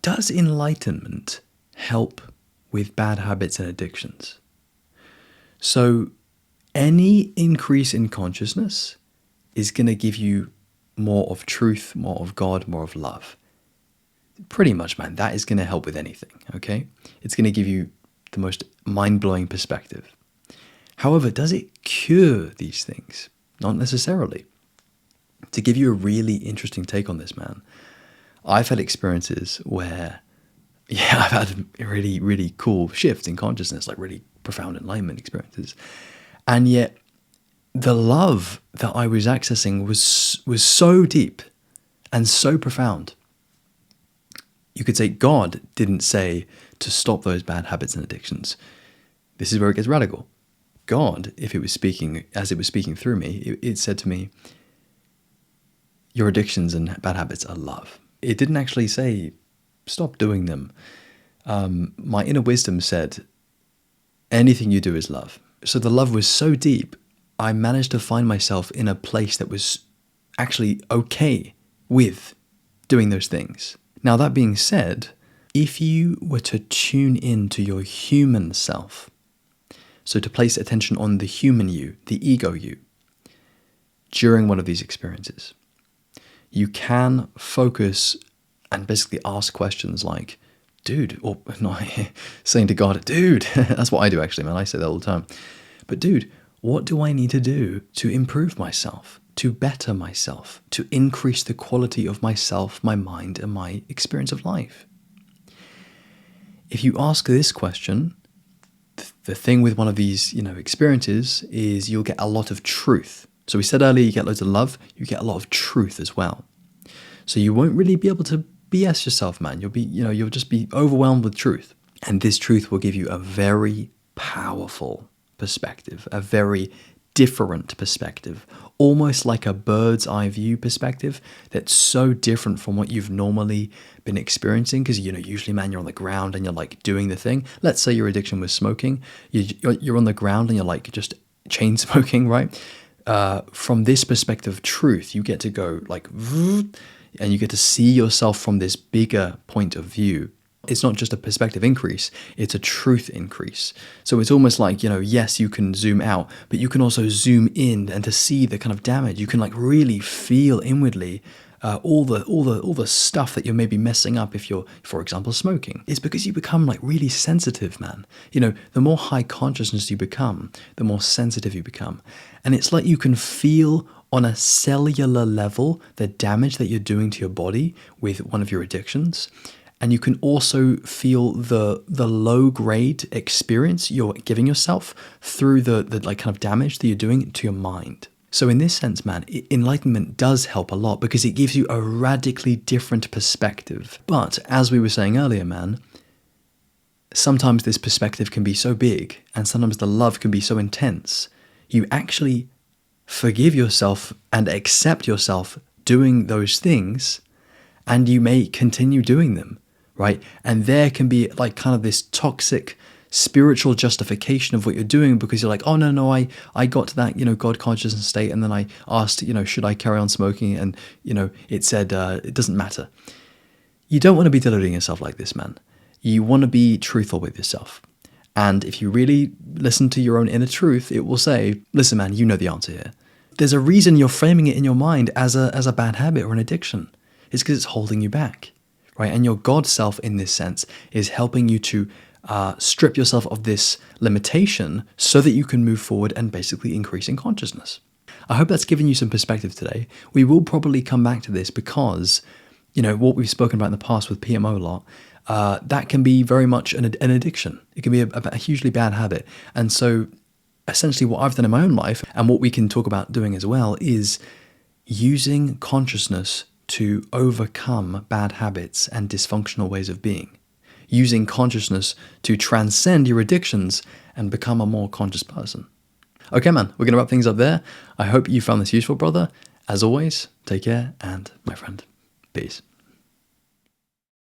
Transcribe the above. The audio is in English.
does enlightenment help with bad habits and addictions? So any increase in consciousness is going to give you more of truth, more of God, more of love. Pretty much, man, that is going to help with anything, okay? It's going to give you the most mind-blowing perspective. However, does it cure these things? Not necessarily. To give you a really interesting take on this, man, I've had experiences where, I've had really, really cool shifts in consciousness, like really profound enlightenment experiences. And yet, the love that I was accessing was so deep and so profound. You could say God didn't say to stop those bad habits and addictions. This is where it gets radical. God, if it was speaking, as it was speaking through me, it said to me, your addictions and bad habits are love. It didn't actually say, stop doing them. My inner wisdom said, anything you do is love. So the love was so deep, I managed to find myself in a place that was actually okay with doing those things. Now, that being said, if you were to tune in to your human self, so to place attention on the human you, the ego you, during one of these experiences, you can focus and basically ask questions like, dude, or not saying to God, dude, that's what I do actually, man, I say that all the time. But dude, what do I need to do to improve myself, to better myself, to increase the quality of myself, my mind, and my experience of life? If you ask this question, the thing with one of these, experiences is you'll get a lot of truth. So we said earlier, you get loads of love, you get a lot of truth as well. So you won't really be able to BS yourself, man. You'll just be overwhelmed with truth. And this truth will give you a very powerful perspective, a very different perspective, almost like a bird's eye view perspective that's so different from what you've normally been experiencing. Because, usually, man, you're on the ground and you're like doing the thing. Let's say your addiction was smoking. You're on the ground and you're like just chain smoking, right? From this perspective of truth, you get to go like, and you get to see yourself from this bigger point of view. It's not just a perspective increase, it's a truth increase. So it's almost like, yes, you can zoom out, but you can also zoom in, and to see the kind of damage, you can like really feel inwardly all the stuff that you're maybe messing up if you're, for example, smoking. It's because you become like really sensitive, man. The more high consciousness you become, the more sensitive you become. And it's like you can feel on a cellular level the damage that you're doing to your body with one of your addictions. And you can also feel the low grade experience you're giving yourself through the like kind of damage that you're doing to your mind. So in this sense, man, enlightenment does help a lot because it gives you a radically different perspective. But as we were saying earlier, man, sometimes this perspective can be so big and sometimes the love can be so intense. You actually forgive yourself and accept yourself doing those things, and you may continue doing them. Right? And there can be like kind of this toxic spiritual justification of what you're doing because you're like, oh, no, I got to that, God consciousness state. And then I asked, should I carry on smoking? And, it said, it doesn't matter. You don't want to be deluding yourself like this, man. You want to be truthful with yourself. And if you really listen to your own inner truth, it will say, listen, man, you know the answer here. There's a reason you're framing it in your mind as a bad habit or an addiction. It's because it's holding you back. Right? And your God self in this sense is helping you to strip yourself of this limitation so that you can move forward and basically increase in consciousness. I hope that's given you some perspective today. We will probably come back to this because, what we've spoken about in the past with PMO a lot, that can be very much an addiction. It can be a hugely bad habit. And so essentially what I've done in my own life and what we can talk about doing as well is using consciousness to overcome bad habits and dysfunctional ways of being, using consciousness to transcend your addictions and become a more conscious person. Okay, man, we're going to wrap things up there. I hope you found this useful, brother. As always, take care, and my friend, peace.